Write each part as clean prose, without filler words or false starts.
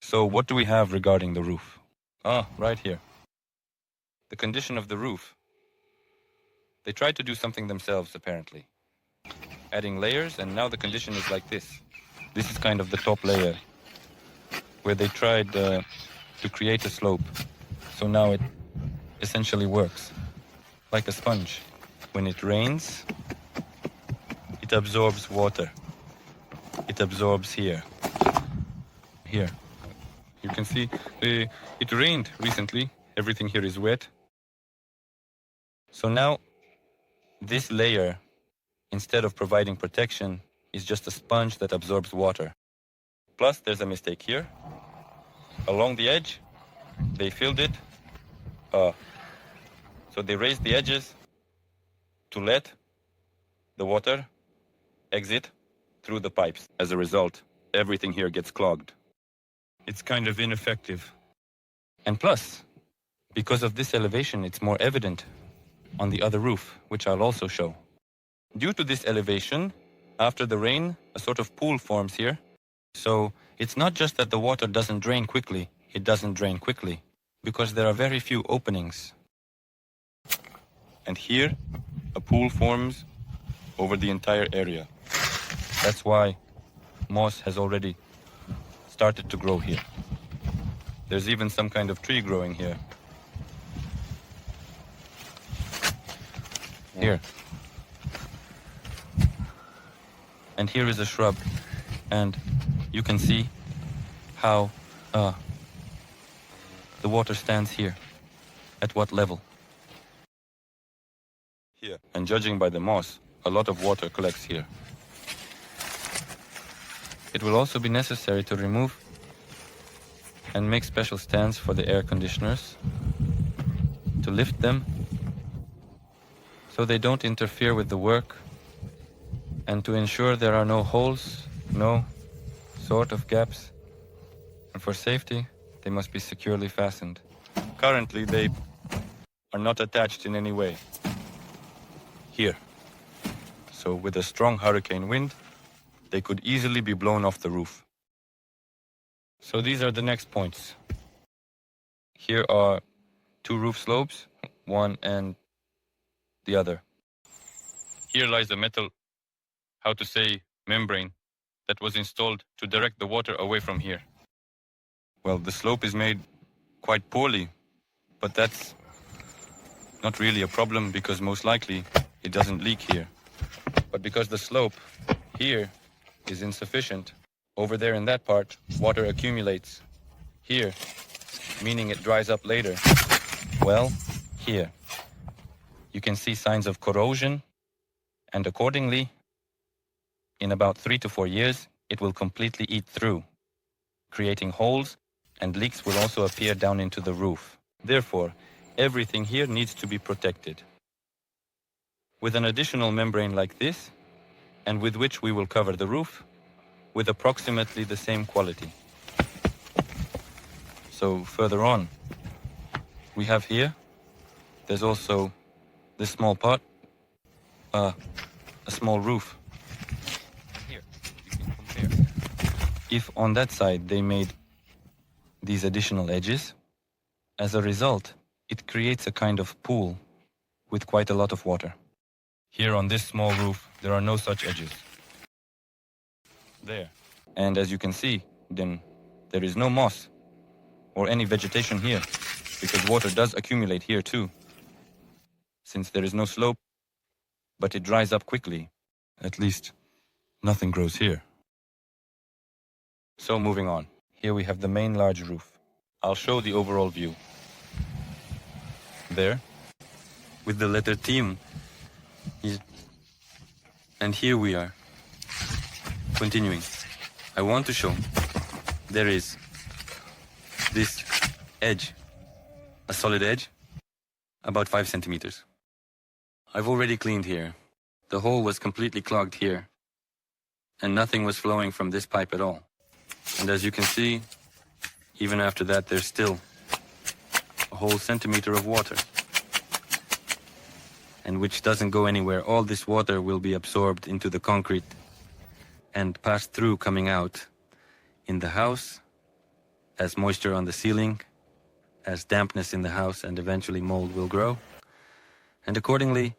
So what do we have regarding the roof? Right here. The condition of the roof. They tried to do something themselves, apparently. Adding layers, and now the condition is like this. This is kind of the top layer, where they tried to create a slope. So now it essentially works, like a sponge. When it rains, it absorbs water. It absorbs here. Here. You can see it rained recently. Everything here is wet. So now this layer, instead of providing protection, is just a sponge that absorbs water. Plus, there's a mistake here. Along the edge, they filled it. So they raised the edges to let the water exit through the pipes. As a result, everything here gets clogged. It's kind of ineffective. And plus, because of this elevation, it's more evident on the other roof, which I'll also show. Due to this elevation, after the rain, a sort of pool forms here. So it's not just that the water doesn't drain quickly, it doesn't drain quickly, because there are very few openings. And here, a pool forms over the entire area. That's why moss has already started to grow here. There's even some kind of tree growing here. Here. And here is a shrub. And you can see how the water stands here. At what level? Here. And judging by the moss, a lot of water collects here. It will also be necessary to remove and make special stands for the air conditioners, to lift them so they don't interfere with the work, and to ensure there are no holes, no sort of gaps. And for safety, they must be securely fastened. Currently, they are not attached in any way. Here. So with a strong hurricane wind, they could easily be blown off the roof. So these are the next points. Here are two roof slopes, one and the other. Here lies a metal, membrane that was installed to direct the water away from here. Well, the slope is made quite poorly, but that's not really a problem because most likely it doesn't leak here. But because the slope here is insufficient, over there in that part, water accumulates. Here, meaning it dries up later. Well, here, you can see signs of corrosion, and accordingly, in about 3 to 4 years, it will completely eat through, creating holes, and leaks will also appear down into the roof. Therefore, everything here needs to be protected. With an additional membrane like this, and with which we will cover the roof, with approximately the same quality. So further on, we have here, there's also this small part, a small roof. Here, you can compare. If on that side they made these additional edges, as a result, it creates a kind of pool with quite a lot of water. Here on this small roof, there are no such edges. There. And as you can see, then there is no moss or any vegetation here, because water does accumulate here too. Since there is no slope, but it dries up quickly. At least, nothing grows here. So moving on. Here we have the main large roof. I'll show the overall view. There, with the letter team. And here we are. Continuing. I want to show there is this edge, a solid edge, about 5 centimeters. I've already cleaned here. The hole was completely clogged here, and nothing was flowing from this pipe at all. And as you can see, even after that, there's still a whole centimeter of water, and which doesn't go anywhere. All this water will be absorbed into the concrete and passed through, coming out in the house as moisture on the ceiling, as dampness in the house, and eventually mold will grow. And accordingly,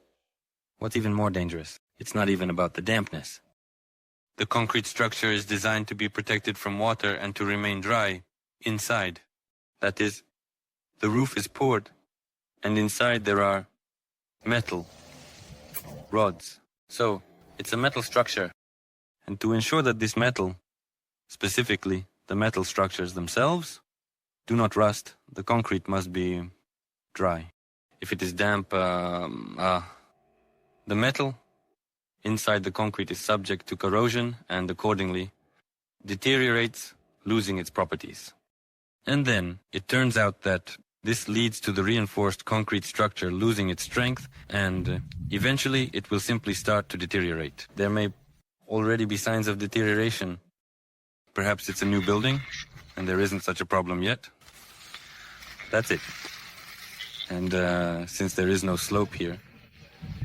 what's even more dangerous, it's not even about the dampness. The concrete structure is designed to be protected from water and to remain dry inside. That is, the roof is poured, and inside there are metal rods. So, it's a metal structure. And to ensure that this metal, specifically the metal structures themselves, do not rust, the concrete must be dry. If it is damp, the metal inside the concrete is subject to corrosion and accordingly deteriorates, losing its properties. And then it turns out that this leads to the reinforced concrete structure losing its strength, and eventually it will simply start to deteriorate. There may already be signs of deterioration. Perhaps it's a new building and there isn't such a problem yet. That's it. And since there is no slope here,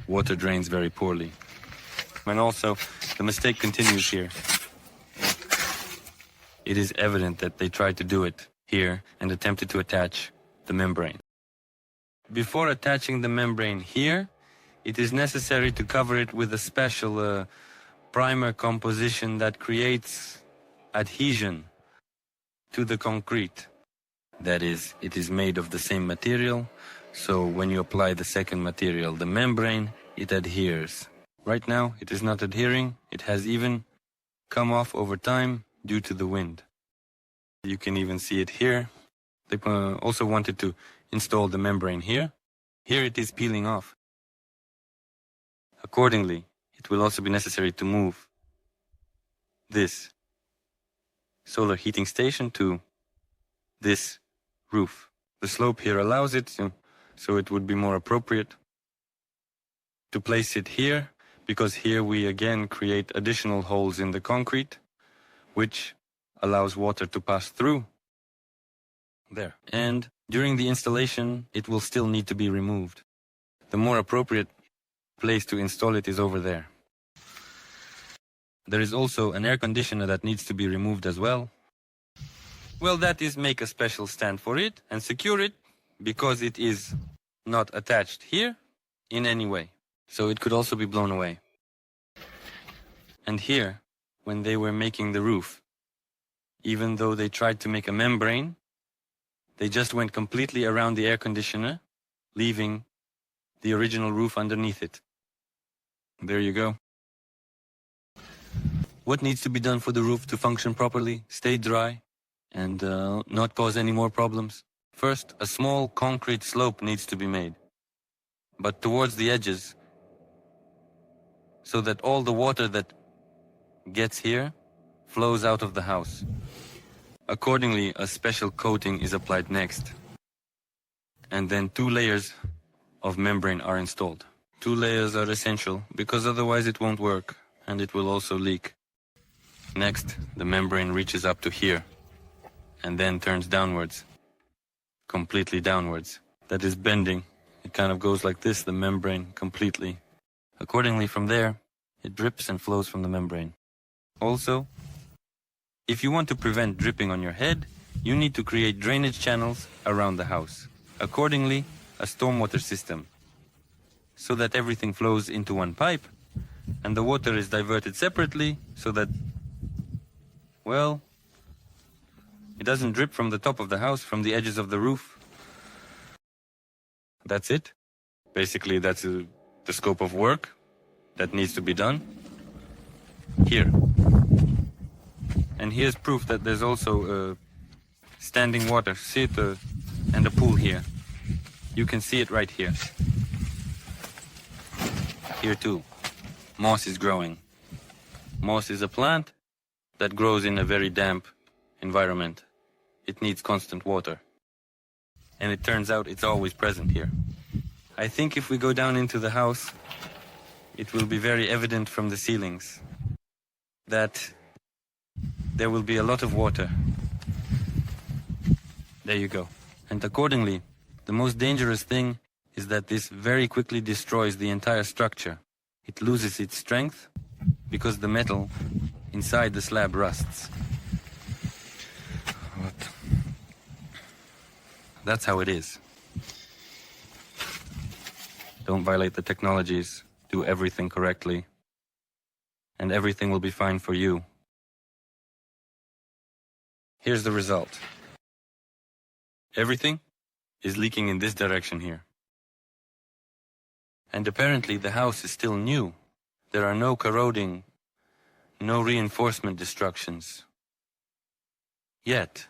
water drains very poorly. And also, the mistake continues here. It is evident that they tried to do it here and attempted to attach the membrane. Before attaching the membrane here, it is necessary to cover it with a special primer composition that creates adhesion to the concrete. That is, it is made of the same material, so when you apply the second material, the membrane, it adheres. Right now, it is not adhering. It has even come off over time due to the wind. You can even see it here. They also wanted to install the membrane here. Here it is peeling off. Accordingly, it will also be necessary to move this solar heating station to this roof. The slope here allows it, so it would be more appropriate to place it here, because here we again create additional holes in the concrete, which allows water to pass through there. And during the installation, it will still need to be removed. The more appropriate place to install it is over there. There is also an air conditioner that needs to be removed as well. Well, that is make a special stand for it and secure it, because it is not attached here in any way. So it could also be blown away. And here, when they were making the roof, even though they tried to make a membrane, they just went completely around the air conditioner, leaving the original roof underneath it. There you go. What needs to be done for the roof to function properly, stay dry, and not cause any more problems? First, a small concrete slope needs to be made, but towards the edges, so that all the water that gets here flows out of the house. Accordingly, a special coating is applied next. And then 2 layers of membrane are installed. 2 layers are essential because otherwise it won't work and it will also leak. Next, the membrane reaches up to here and then turns downwards, completely downwards. That is bending. It kind of goes like this, the membrane completely. Accordingly, from there, it drips and flows from the membrane. Also, if you want to prevent dripping on your head, you need to create drainage channels around the house. Accordingly, a stormwater system, so that everything flows into one pipe, and the water is diverted separately, so that, well, it doesn't drip from the top of the house, from the edges of the roof. That's it. Basically, that's the scope of work that needs to be done here. And here's proof that there's also standing water. See it, and a pool here. You can see it right here. Here too. Moss is growing. Moss is a plant that grows in a very damp environment. It needs constant water. And it turns out it's always present here. I think if we go down into the house, it will be very evident from the ceilings that there will be a lot of water. There you go. And accordingly, the most dangerous thing is that this very quickly destroys the entire structure. It loses its strength because the metal inside the slab rusts. That's how it is. Don't violate the technologies, do everything correctly, and everything will be fine for you. Here's the result. Everything is leaking in this direction here. And apparently the house is still new. There are no corroding, no reinforcement destructions. Yet.